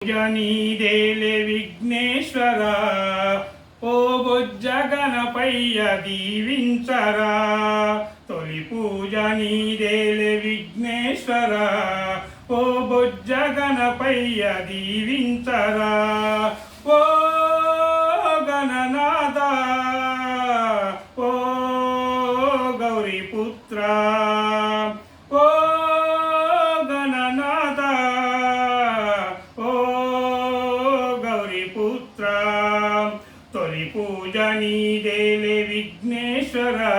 నీదేలే విఘ్నేశ్వరా ఓ బొజ్జ గణపయ్య దీవించరా తొలి పూజ నీదేలే విఘ్నేశ్వరా ఓ బొజ్జ గణపయ్య దీవించరా ఓ గణనాథ ఓ గౌరీపుత్ర ఓ గణనాథ తొలి పూజ నీదేలే విఘ్నేశ్వరా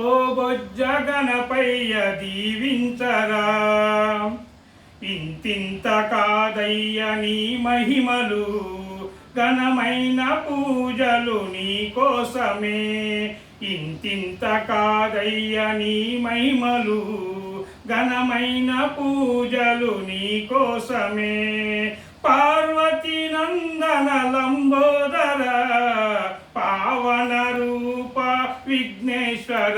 ఓ బొజ్జ గణపయ్య దీవించరా ఇంతింత కాదయ్య నీ మహిమలు ఘనమైన పూజలు నీ కోసమే ఇంతింత కాదయ్య నీ మహిమలు ఘనమైన పూజలు నీ కోసమే పార్వతీ నందన లంబోదర పావన రూప విఘ్నేశ్వర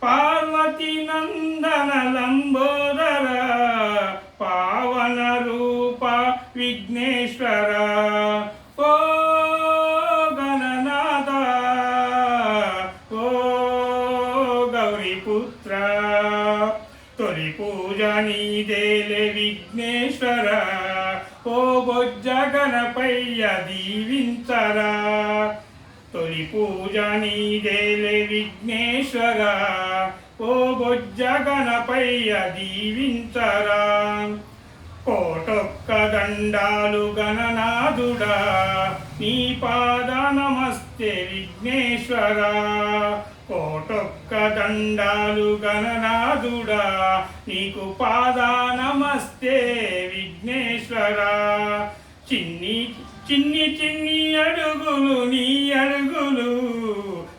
పార్వతీ నందన లంబోదర పావన రూప విఘ్నేశ్వర ఓ గణనాథ ఓ గౌరీపుత్ర తొలి పూజ నీదేలే విఘ్నేశ్వర ఓ బొజ్జ గణపయ్య దీవించరా తొలి పూజ నీదేలే విఘ్నేశ్వర ఓ బొజ్జ గణపయ్య దీవించరా కోటొక్క దండాలు గణనాథుడా నీ పాద నమస్తే విఘ్నేశ్వరా కోటొక్క దండాలు గణనాథుడా నీకు పాద నమస్తే విఘ్నేశ్వరా చిన్ని చిన్ని చిన్ని అడుగులు నీ అడుగులు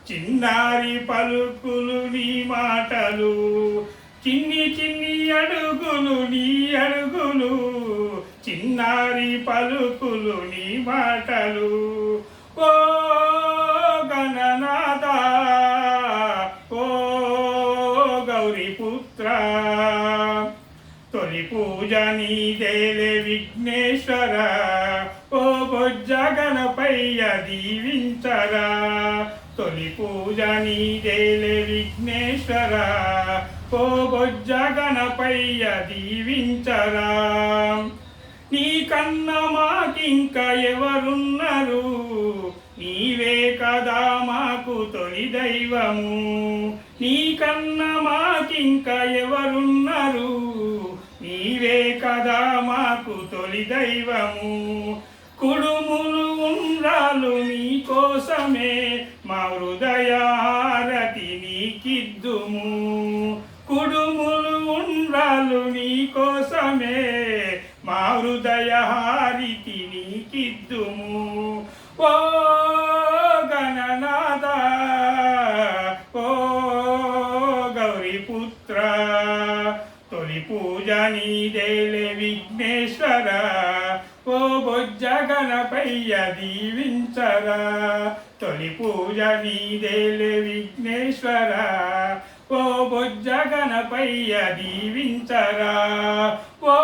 చిన్నారి పలుకులు నీ మాటలు చిన్ని చిన్ని అడుగులు నీ అడుగులు చిన్నారి పలుకులు నీ మాటలు ఓ గణనాథ ఓ గౌరీపుత్ర తొలి పూజ నీదేలే విఘ్నేశ్వర ఓ బొజ్జ గణపయ్య దీవించరా తొలి పూజ నీదేలే విఘ్నేశ్వర ఓ బొజ్జ గణపయ్య దీవించరా నీ కన్న మాకింక ఎవరున్నారు నీవే కదా మాకు తొలి దైవము నీ కన్న మాకింక ఎవరున్నారు నీవే కదా మాకు తొలి దైవము కుడుములు ఉండ్రాలు నీ కోసమే మా హృదయారతి నీకిద్దుము కుడుములు ఉండ్రాలు నీ కోసమే మా హృదయహారితి నీకిద్దుము ఓ గణనాథ ఓ గౌరీపుత్ర తొలి పూజ నీదేలే విఘ్నేశ్వర ఓ బొజ్జ గణపయ్య దీవించరా తొలి పూజ నీదేలే విఘ్నేశ్వర ఓ బొజ్జ గణపయ్య దీవించరా ఓ